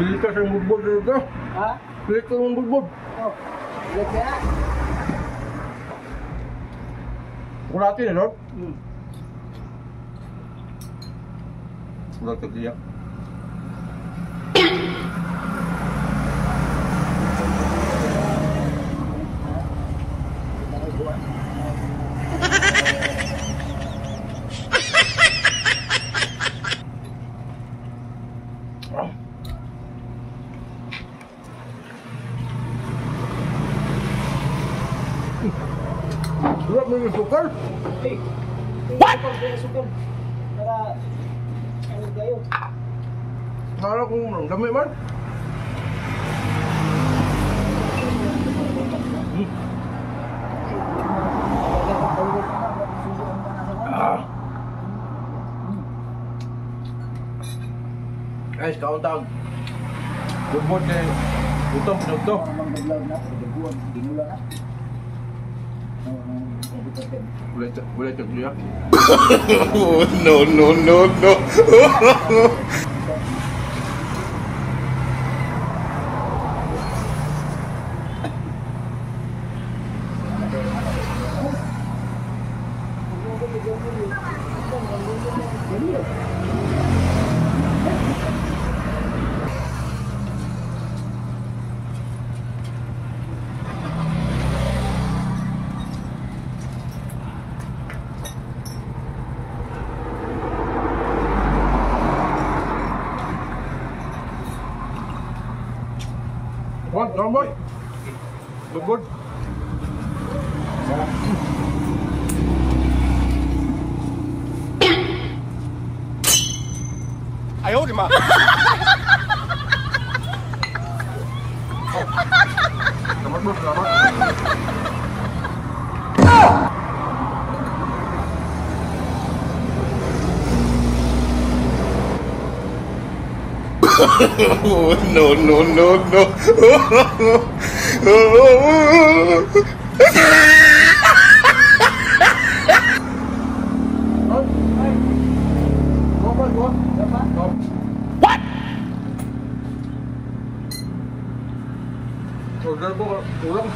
Pilit ka sa budbud dito. Ha? Pilit ka ng budbud. Oh. Lihat ya. Kung natin eh, Lord. Hmm. Udah terdiam. Sudah minum sukar? What? Sugar. Para ano kayo? Kala kong dami man. Guys, kaunta. Bubod kay utong pinugto. Boleh terlihat. No, no, no, no. What, John Boy? Look good. Ay, oh, di ma. Selamat bro, selamat. No, no, no, no. What? Order ko ulang.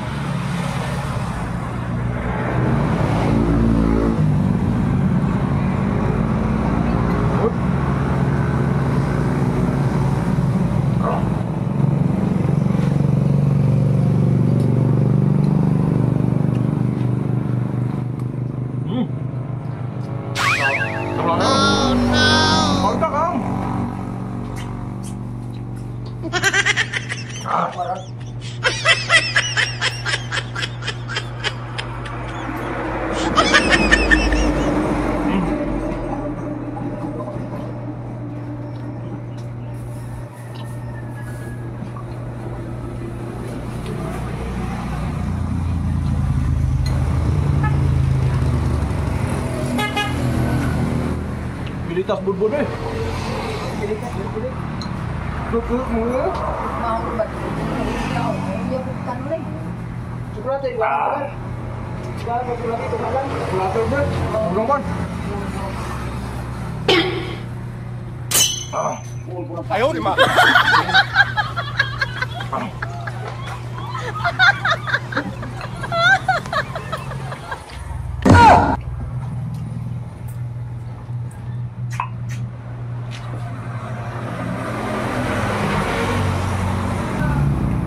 Pilitas bud-bud eh. Pilitas bud-bud. Duduk mulu. Mau buat. Dia bukan lagi. Sudah tadi buat. Sudah pulang itu malam. Pulang bud. Pulang kan. Ayo, di ma.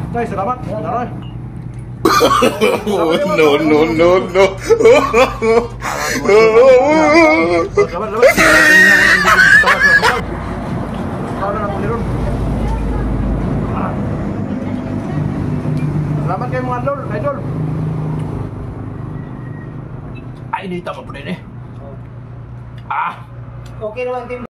Tay, selamat. Naroy. No, no, no, no. Selamat, selamat. Selamat kayo mga idol. Ay, hindi tama po din eh. Okay naman, Tim.